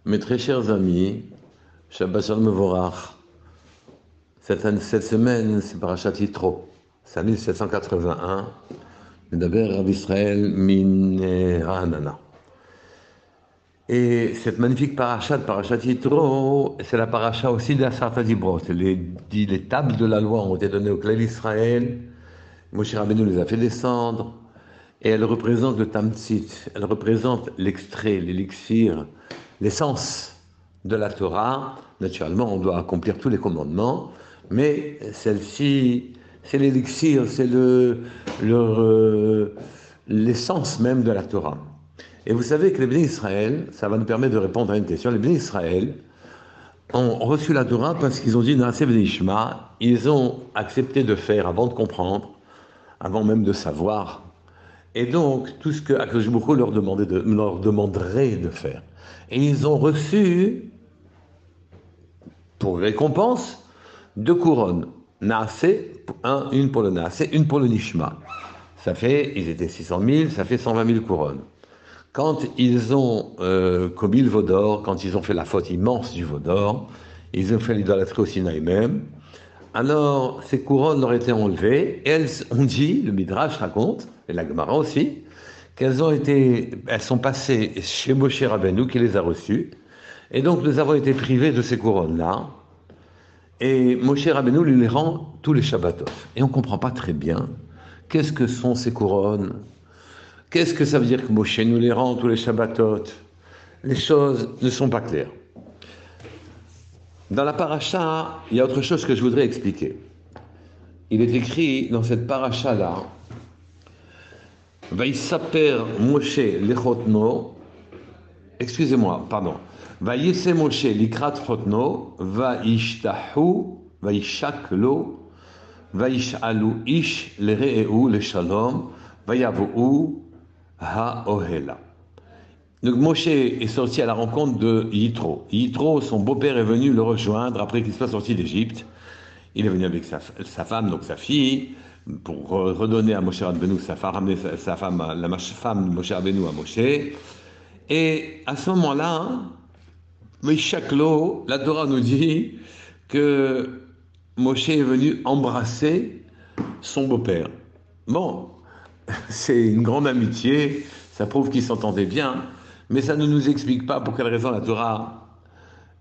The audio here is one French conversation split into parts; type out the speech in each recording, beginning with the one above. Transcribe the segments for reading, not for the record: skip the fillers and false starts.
Mes très chers amis, Shabbat Shalom Mevorach, cette semaine, c'est Parashat Yitro, c'est 1781, Medaber Rav Israël min Ra'anana. Et cette magnifique Parashat Yitro, c'est la parasha aussi de la Sarta Dibrot. Les tables de la loi ont été données au clan d'Israël, Moshe Rabbeinu les a fait descendre, et elle représente le Tamtzit, elle représente l'extrait, l'élixir, l'essence de la Torah. Naturellement, on doit accomplir tous les commandements, mais celle-ci, c'est l'élixir, c'est l'essence même de la Torah. Et vous savez que les bénis Israël, ça va nous permettre de répondre à une question, les bénis Israël ont reçu la Torah parce qu'ils ont dit Naaseh v'nishma, ils ont accepté de faire avant de comprendre, avant même de savoir. Et donc, tout ce que Akadosh Baruch Hu leur demanderait de faire. Et ils ont reçu, pour récompense, 2 couronnes. Naaseh, une pour le Naaseh, une pour le Nishma. Ça fait, ils étaient 600 000, ça fait 120 000 couronnes. Quand ils ont commis le veau d'or, quand ils ont fait la faute immense du veau d'or, ils ont fait l'idolâtrie au Sinaï même, alors ces couronnes leur étaient enlevées, et elles ont dit, le Midrash raconte, et la Gemara aussi, elles sont passées chez Moshe Rabbeinu qui les a reçues, et donc nous avons été privés de ces couronnes-là, et Moshe Rabbeinu lui les rend tous les Shabbatot. Et on ne comprend pas très bien qu'est-ce que sont ces couronnes, qu'est-ce que ça veut dire que Moshe nous les rend tous les Shabbatot. Les choses ne sont pas claires. Dans la paracha, il y a autre chose que je voudrais expliquer. Il est écrit dans cette paracha-là, Vaïsaper Moshe lechotno, excusez-moi, pardon, Vaïse Moshe likrat chotno, Vaïshtahu, Vaïshaklo, Vaïshalu ish lere'eu leshalom, Vaïavou ha'ohela. Donc Moshe est sorti à la rencontre de Yitro. Yitro, son beau-père est venu le rejoindre après qu'il soit sorti d'Égypte. Il est venu avec sa femme, donc sa fille, pour redonner à Moshe Rabbeinu sa femme, ramener sa femme, la femme de Moshe Rabbeinu à Moshe. Et à ce moment-là, la Torah nous dit que Moshe est venu embrasser son beau-père. Bon, c'est une grande amitié, ça prouve qu'ils s'entendaient bien, mais ça ne nous explique pas pour quelle raison la Torah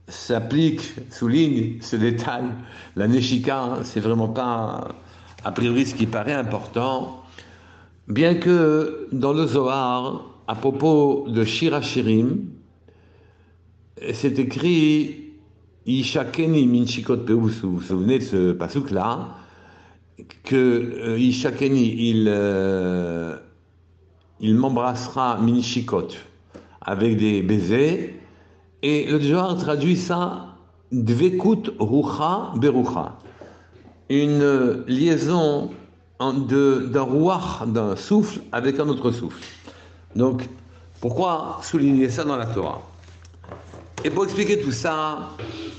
s'applique, souligne ce détail. La Neshika, c'est vraiment pas, a priori, ce qui paraît important, bien que dans le Zohar, à propos de Shir HaShirim, c'est écrit Yishakeni min shikot peu, vous vous souvenez de ce pasuk-là, que Yishakeni, il m'embrassera min shikot, avec des baisers, et le Zohar traduit ça Dvekut Rucha Berucha, une liaison d'un ruach, d'un souffle avec un autre souffle. Donc, pourquoi souligner ça dans la Torah? Et pour expliquer tout ça,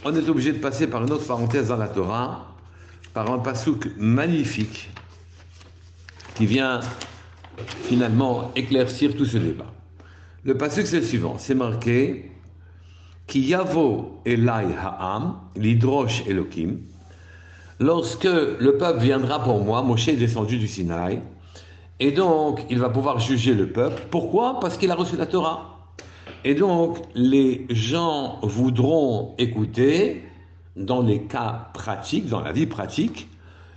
on est obligé de passer par une autre parenthèse dans la Torah, par un pasuk magnifique qui vient finalement éclaircir tout ce débat. Le pasuk c'est le suivant, c'est marqué Ki yavo elai ha'am, lidrosh Elokim. Lorsque le peuple viendra pour moi, Moshe est descendu du Sinaï, et donc il va pouvoir juger le peuple. Pourquoi? Parce qu'il a reçu la Torah. Et donc les gens voudront écouter, dans les cas pratiques, dans la vie pratique,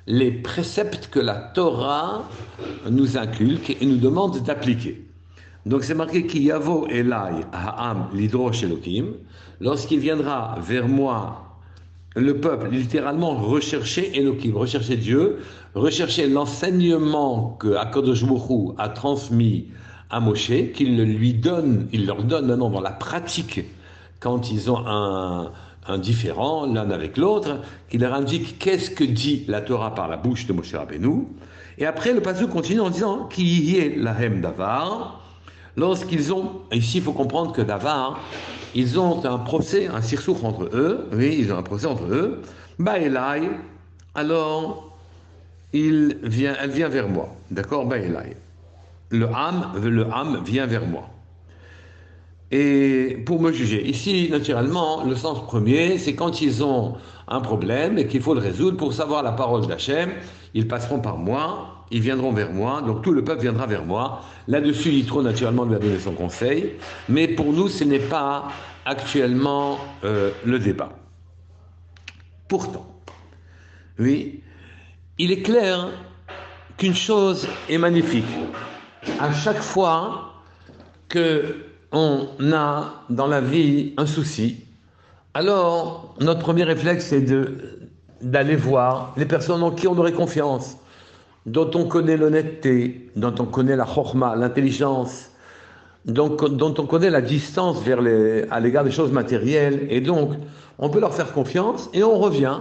les préceptes que la Torah nous inculque et nous demande d'appliquer. Donc c'est marqué Ki yavo elai ha'am lidrosh Elokim. Lorsqu'il viendra vers moi, le peuple, littéralement rechercher Elokim, rechercher Dieu, rechercher l'enseignement que Akadosh Baruch Hu a transmis à Moshe, qu'il leur donne maintenant dans la pratique, quand ils ont un différend l'un avec l'autre, qu'il leur indique qu'est-ce que dit la Torah par la bouche de Moshe Rabbeinu. Et après, le passage continue en disant Ki yeh lahem davar. Lorsqu'ils ont, ici il faut comprendre que davar, ils ont un procès, un sirsouk entre eux, oui, ils ont un procès entre eux, Baelai, alors elle vient vers moi, d'accord, Baelai. Le âme vient vers moi. et pour me juger. Ici, naturellement, le sens premier, c'est quand ils ont un problème et qu'il faut le résoudre pour savoir la parole d'Hachem, ils passeront par moi, ils viendront vers moi, donc tout le peuple viendra vers moi. Là-dessus, Yitro, naturellement, lui a donné son conseil, mais pour nous, ce n'est pas actuellement le débat. Pourtant, oui, il est clair qu'une chose est magnifique. À chaque fois qu'on a dans la vie un souci, alors notre premier réflexe c'est d'aller voir les personnes en qui on aurait confiance, dont on connaît l'honnêteté, dont on connaît la chorma, l'intelligence, dont on connaît la distance à l'égard des choses matérielles, et donc on peut leur faire confiance et on revient,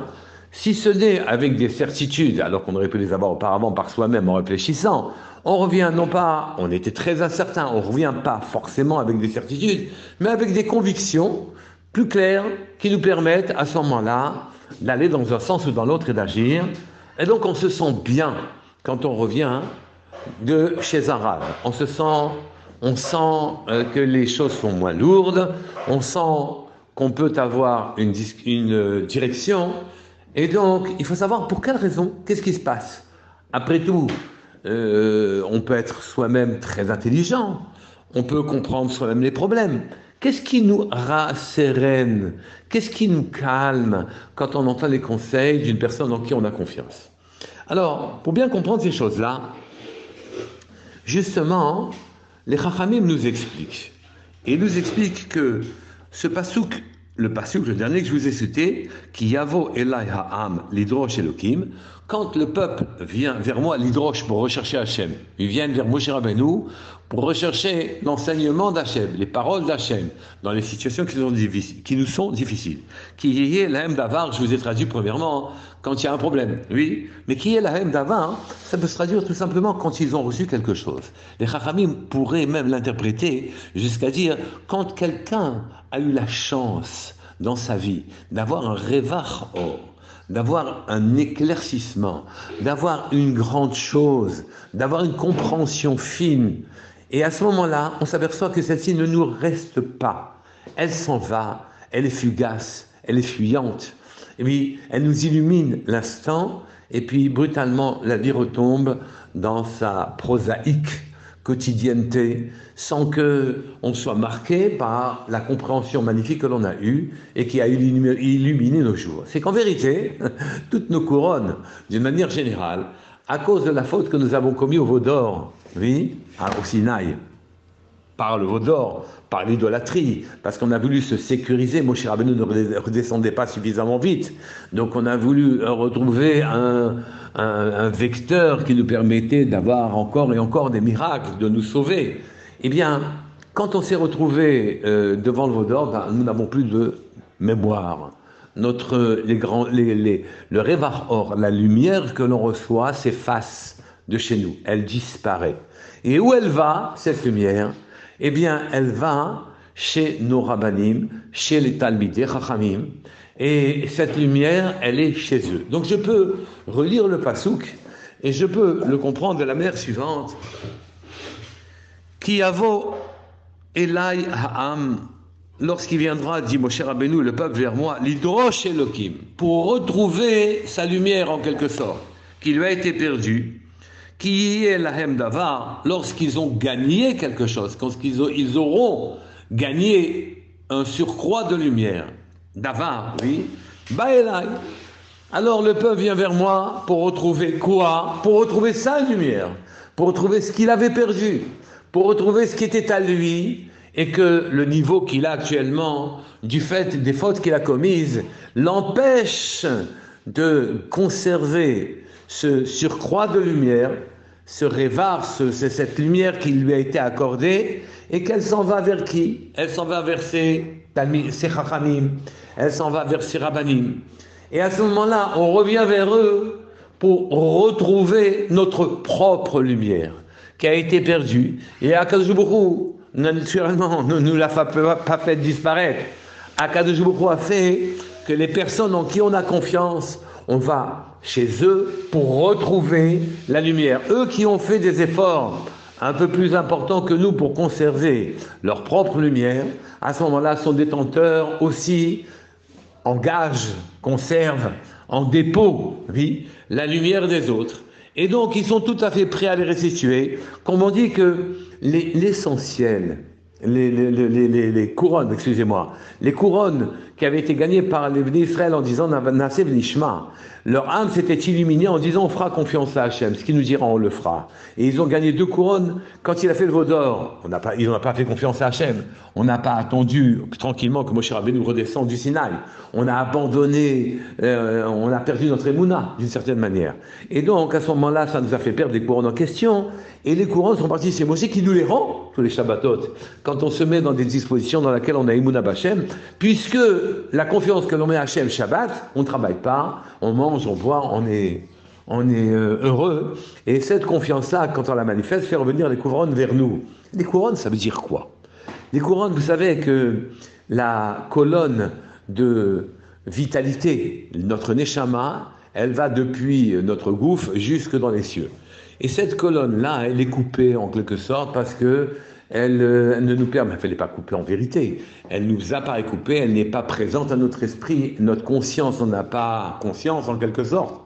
si ce n'est avec des certitudes, alors qu'on aurait pu les avoir auparavant par soi-même en réfléchissant, on revient non pas, on était très incertain, on revient pas forcément avec des certitudes, mais avec des convictions plus claires qui nous permettent à ce moment-là d'aller dans un sens ou dans l'autre et d'agir. Et donc on se sent bien quand on revient de chez un rave. On sent que les choses sont moins lourdes, on sent qu'on peut avoir une direction. Et donc, il faut savoir pour quelle raison, qu'est-ce qui se passe. Après tout, on peut être soi-même très intelligent, on peut comprendre soi-même les problèmes. Qu'est-ce qui nous rassérène? Qu'est-ce qui nous calme quand on entend les conseils d'une personne en qui on a confiance? Alors, pour bien comprendre ces choses-là, justement, les Chachamim nous expliquent. Et ils nous expliquent que ce pasouk, le dernier que je vous ai cité, qui Yavo Elai Ha'am Lidrosh Elokim, quand le peuple vient vers moi, Lidrosh, pour rechercher Hachem, ils viennent vers Moshe Rabbeinu pour rechercher l'enseignement d'Hachem, les paroles d'Hachem, dans les situations qui nous sont difficiles. Qui y est la haine d'avar, je vous ai traduit premièrement, quand il y a un problème, oui, mais qui est la haine d'avar, ça peut se traduire tout simplement quand ils ont reçu quelque chose. Les Chachamim pourraient même l'interpréter jusqu'à dire, quand quelqu'un a eu la chance dans sa vie d'avoir un révar or, d'avoir un éclaircissement, d'avoir une grande chose, d'avoir une compréhension fine. Et à ce moment-là, on s'aperçoit que celle-ci ne nous reste pas. Elle s'en va, elle est fugace, elle est fuyante. Et puis, elle nous illumine l'instant, et puis brutalement, la vie retombe dans sa prosaïque quotidienneté, sans que on soit marqué par la compréhension magnifique que l'on a eue et qui a illuminé nos jours. C'est qu'en vérité, toutes nos couronnes, d'une manière générale, à cause de la faute que nous avons commise au veau d'or, oui, au Sinaï, par le veau d'or, par l'idolâtrie, parce qu'on a voulu se sécuriser. Moshe Rabbeinu ne redescendait pas suffisamment vite, donc on a voulu retrouver un vecteur qui nous permettait d'avoir encore et encore des miracles, de nous sauver. Eh bien, quand on s'est retrouvé devant le veau d'or, nous n'avons plus de mémoire. Le révar or, la lumière que l'on reçoit s'efface de chez nous, elle disparaît. Et où elle va, cette lumière? Eh bien, elle va chez nos rabbanim, chez les talmidei chachamim, et cette lumière, elle est chez eux. Donc je peux relire le pasouk, et je peux le comprendre de la manière suivante. Ki yavo elai ha'am, lorsqu'il viendra, dit Moshe Rabbeinu, le peuple vers moi, l'idrosh Elokim, pour retrouver sa lumière en quelque sorte, qui lui a été perdue. Qui est la hem d'avar, lorsqu'ils ont gagné quelque chose, quand ils auront gagné un surcroît de lumière, d'avar, oui, baelai. Alors le peuple vient vers moi pour retrouver quoi? Pour retrouver sa lumière, pour retrouver ce qu'il avait perdu, pour retrouver ce qui était à lui, et que le niveau qu'il a actuellement, du fait des fautes qu'il a commises, l'empêche de conserver ce surcroît de lumière, ce révar, cette lumière qui lui a été accordée, et qu'elle s'en va vers qui? Elle s'en va vers ses chachamim, elle s'en va vers ses rabbanim. Et à ce moment-là, on revient vers eux pour retrouver notre propre lumière, qui a été perdue. Et Akadosh Baruch Hu, naturellement, ne nous l'a pas fait disparaître. Akadosh Baruch Hu a fait que les personnes en qui on a confiance, on va chez eux pour retrouver la lumière. Eux qui ont fait des efforts un peu plus importants que nous pour conserver leur propre lumière, à ce moment-là, sont détenteurs aussi en gage, conserve, en dépôt, oui, la lumière des autres. Et donc, ils sont tout à fait prêts à les restituer. Comme on dit que l'essentiel, les couronnes, excusez-moi, les couronnes qui avaient été gagnées par les Bnei Israël en disant Naseh v'nishma, leur âme s'était illuminée en disant on fera confiance à Hachem, ce qui nous dira on le fera. Et ils ont gagné 2 couronnes. Quand il a fait le veau d'or, ils n'ont pas fait confiance à Hachem. On n'a pas attendu tranquillement que Moshe Rabbeinu redescende du Sinaï. On a abandonné, on a perdu notre émouna d'une certaine manière. Et donc à ce moment-là, ça nous a fait perdre les couronnes en question. Et les couronnes sont partis, c'est Moshe qui nous les rend, tous les Shabbatot, quand on se met dans des dispositions dans lesquelles on a émouna b'Hachem, puisque la confiance que l'on met à Hachem Shabbat, on ne travaille pas, on mange, on boit, on est heureux. Et cette confiance-là, quand on la manifeste, fait revenir les couronnes vers nous. Les couronnes, ça veut dire quoi? Les couronnes, vous savez que la colonne de vitalité, notre neshama, elle va depuis notre gouffre jusque dans les cieux. Et cette colonne-là, elle est coupée en quelque sorte parce que elle ne nous permet, elle n'est pas coupée en vérité, elle nous apparaît coupée, elle n'est pas présente à notre esprit, notre conscience n'en a pas conscience en quelque sorte.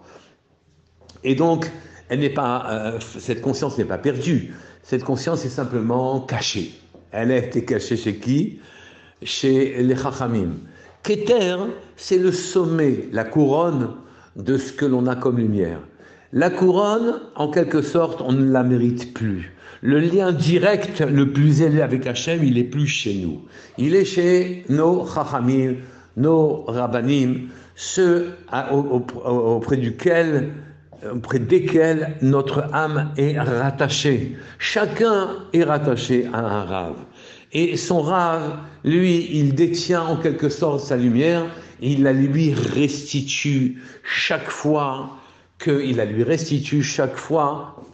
Et donc, elle n'est pas, cette conscience n'est pas perdue, cette conscience est simplement cachée. Elle a été cachée chez qui? Chez les Chachamim. Keter, c'est le sommet, la couronne de ce que l'on a comme lumière. La couronne, en quelque sorte, on ne la mérite plus. Le lien direct le plus élevé avec Hachem, il n'est plus chez nous. Il est chez nos Chachamim, nos Rabbanim, ceux auprès desquels notre âme est rattachée. Chacun est rattaché à un Rav. Et son Rav, lui, il détient en quelque sorte sa lumière, il la lui restitue chaque fois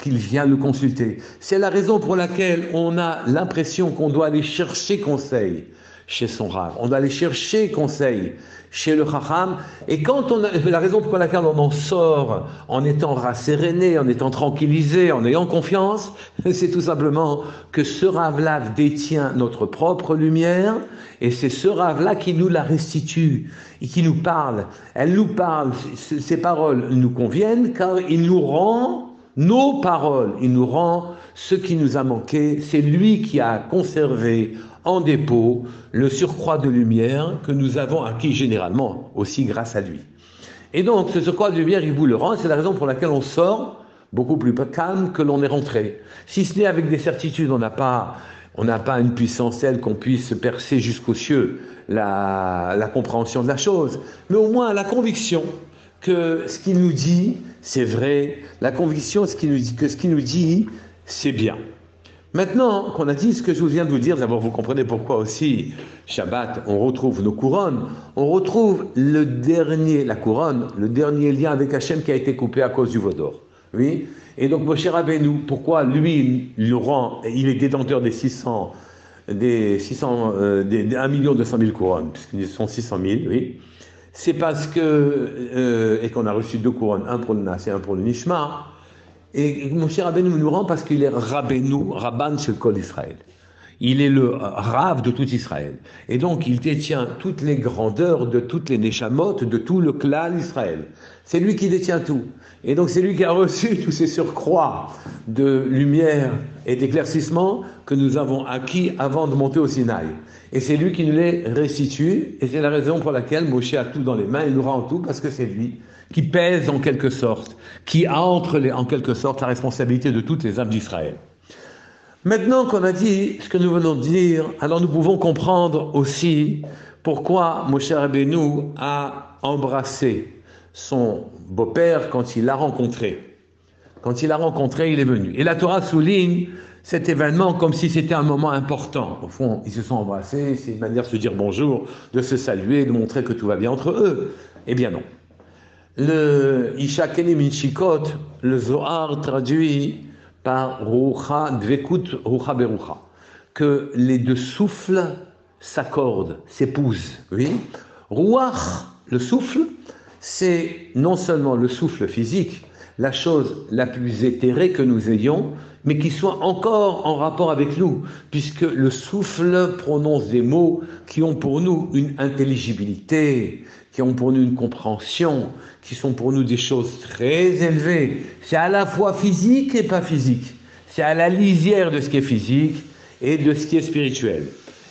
qu'il vient le consulter. C'est la raison pour laquelle on a l'impression qu'on doit aller chercher conseil chez son Rav. On doit aller chercher conseil chez le Chacham. Et quand on a, la raison pour laquelle on en sort en étant rasséréné, en étant tranquillisé, en ayant confiance, c'est tout simplement que ce Rav-là détient notre propre lumière et c'est ce Rav-là qui nous la restitue et qui nous parle. Elle nous parle, ces paroles nous conviennent car il nous rend nos paroles, il nous rend ce qui nous a manqué. C'est lui qui a conservé en dépôt le surcroît de lumière que nous avons acquis généralement aussi grâce à lui. Et donc ce surcroît de lumière, il vous le rend, c'est la raison pour laquelle on sort beaucoup plus calme que l'on est rentré. Si ce n'est avec des certitudes, on n'a pas une puissance telle qu'on puisse percer jusqu'aux cieux la compréhension de la chose, mais au moins la conviction que ce qu'il nous dit, c'est vrai, la conviction que ce qu'il nous dit, c'est bien. Maintenant qu'on a dit ce que je viens de vous dire, d'abord vous comprenez pourquoi aussi, Shabbat, on retrouve nos couronnes, on retrouve la couronne, le dernier lien avec Hachem qui a été coupé à cause du veau d'or. Oui. Et donc Moshe Rabbeinu, pourquoi lui, il est détenteur des 1 200 000 couronnes, puisqu'ils sont 600 000, oui. C'est parce que, et qu'on a reçu 2 couronnes, un pour le Nas et un pour le Nishma. Et Moshe Rabbeinu nous rend parce qu'il est Rabbeinu, Rabban shel Kol Israël. Il est le Rav de tout Israël. Et donc il détient toutes les grandeurs de toutes les Neshamot, de tout le clan d'Israël. C'est lui qui détient tout. Et donc c'est lui qui a reçu tous ces surcroîts de lumière et d'éclaircissement que nous avons acquis avant de monter au Sinaï. Et c'est lui qui nous les restitue. Et c'est la raison pour laquelle Moshe a tout dans les mains, il nous rend tout, parce que c'est lui qui pèse en quelque sorte, qui a en quelque sorte la responsabilité de toutes les âmes d'Israël. Maintenant qu'on a dit ce que nous venons de dire, alors nous pouvons comprendre aussi pourquoi Moshe Rabbeinu a embrassé son beau-père quand il l'a rencontré. Quand il l'a rencontré, il est venu. Et la Torah souligne cet événement comme si c'était un moment important. Au fond, ils se sont embrassés, c'est une manière de se dire bonjour, de se saluer, de montrer que tout va bien entre eux. Eh bien non. Le Isha Keni Minchikot, le Zohar traduit par Rucha Dvekut Rucha Berucha, que les 2 souffles s'accordent, s'épousent. Oui. Ruach, le souffle, c'est non seulement le souffle physique, la chose la plus éthérée que nous ayons, mais qui soit encore en rapport avec nous, puisque le souffle prononce des mots qui ont pour nous une intelligibilité, qui ont pour nous une compréhension, qui sont pour nous des choses très élevées. C'est à la fois physique et pas physique. C'est à la lisière de ce qui est physique et de ce qui est spirituel.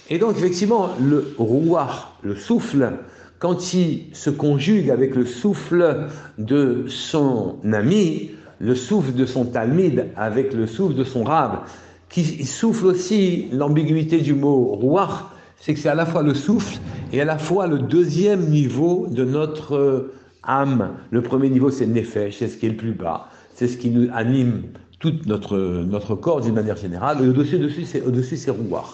Et donc, effectivement, le rouah, le souffle, quand il se conjugue avec le souffle de son ami, le souffle de son talmid avec le souffle de son rab, qui souffle aussi l'ambiguïté du mot rouah, c'est que c'est à la fois le souffle et à la fois le deuxième niveau de notre âme. Le premier niveau, c'est le nefesh, c'est ce qui est le plus bas, c'est ce qui nous anime tout notre corps d'une manière générale. Et au-dessus, c'est rouah.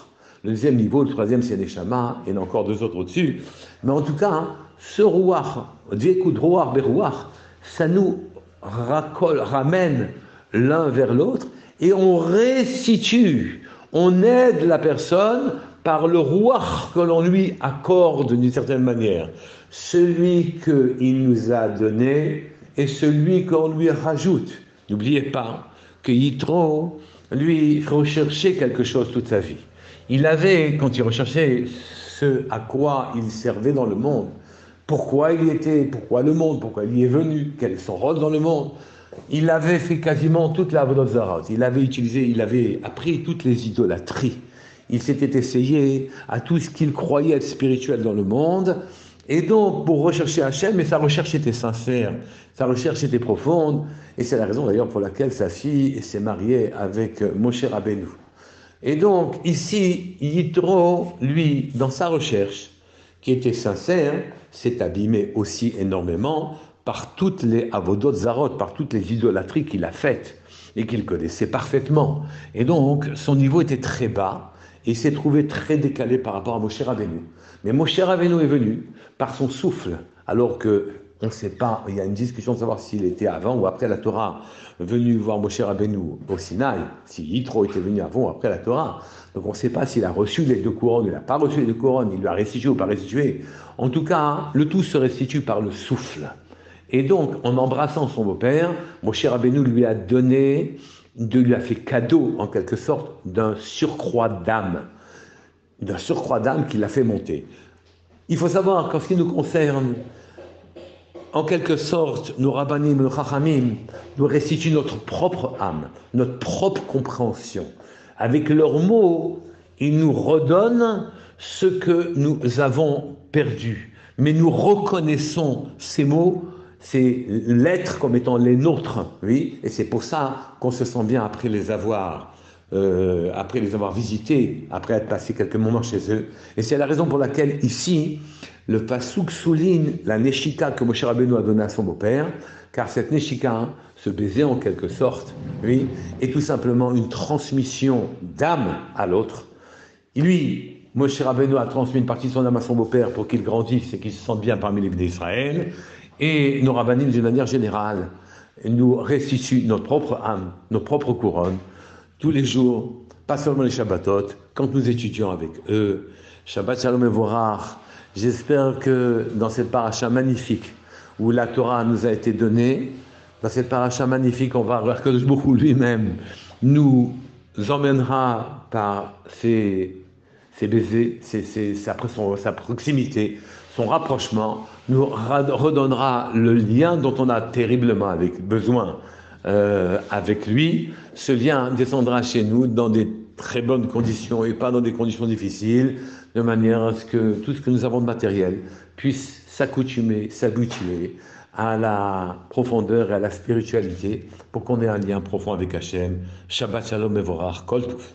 Le deuxième niveau, le troisième, c'est neshama, et il y en a encore deux autres au-dessus. Mais en tout cas, ce rouah, dvekut rouah berouah, ça nous ramène l'un vers l'autre, et on restitue, on aide la personne par le rouah que l'on lui accorde d'une certaine manière. Celui qu'il nous a donné et celui qu'on lui rajoute. N'oubliez pas que Yitro, lui, recherchait quelque chose toute sa vie. Il avait, quand il recherchait ce à quoi il servait dans le monde, pourquoi il était, pourquoi le monde, pourquoi il y est venu, quel est son rôle dans le monde, il avait fait quasiment toute la Avodot Zarot. Il avait appris toutes les idolâtries. Il s'était essayé à tout ce qu'il croyait être spirituel dans le monde. Et donc, pour rechercher Hachem, mais sa recherche était sincère, sa recherche était profonde, et c'est la raison d'ailleurs pour laquelle sa fille s'est mariée avec Moshe Rabbeinu. Et donc, ici, Yitro, lui, dans sa recherche, qui était sincère, s'est abîmé aussi énormément par toutes les avodot zarot, par toutes les idolâtries qu'il a faites et qu'il connaissait parfaitement. Et donc, son niveau était très bas et il s'est trouvé très décalé par rapport à Moshe Rabbeinu. Mais Moshe Rabbeinu est venu par son souffle, alors que on ne sait pas, il y a une discussion de savoir s'il était avant ou après la Torah venu voir Moshe Rabbeinu au Sinaï, si Yitro était venu avant ou après la Torah. Donc on ne sait pas s'il a reçu les deux couronnes, il n'a pas reçu les deux couronnes, il lui a restitué ou pas restitué. En tout cas, le tout se restitue par le souffle. Et donc, en embrassant son beau-père, Moshe Rabbeinu lui a fait cadeau, en quelque sorte, d'un surcroît d'âme qui l'a fait monter. Il faut savoir qu'en ce qui nous concerne, en quelque sorte, nos rabbanim, nos chachamim, nous restituent notre propre âme, notre propre compréhension. Avec leurs mots, ils nous redonnent ce que nous avons perdu. Mais nous reconnaissons ces mots, ces lettres comme étant les nôtres, oui, et c'est pour ça qu'on se sent bien après les avoir visités, après être passé quelques moments chez eux. Et c'est la raison pour laquelle ici, le Passouk souligne la Neshika que Moshe Rabbeinu a donnée à son beau-père, car cette Neshika, ce baiser en quelque sorte, oui, est tout simplement une transmission d'âme à l'autre. Lui, Moshe Rabbeinu a transmis une partie de son âme à son beau-père pour qu'il grandisse et qu'il se sente bien parmi les Bnei Israël. Et nos rabbanim, d'une manière générale, nous restituent notre propre âme, nos propres couronnes, tous les jours, pas seulement les Shabbatot, quand nous étudions avec eux. Shabbat Shalom Mevorach. J'espère que dans cette paracha magnifique où la Torah nous a été donnée, dans cette paracha magnifique, on va voir que beaucoup lui-même nous emmènera par ses baisers, sa proximité, son rapprochement, nous redonnera le lien dont on a terriblement besoin avec lui. Ce lien descendra chez nous dans des très bonnes conditions et pas dans des conditions difficiles, de manière à ce que tout ce que nous avons de matériel puisse s'habituer à la profondeur et à la spiritualité pour qu'on ait un lien profond avec Hachem. Shabbat Shalom Mevorach, Kol Tov.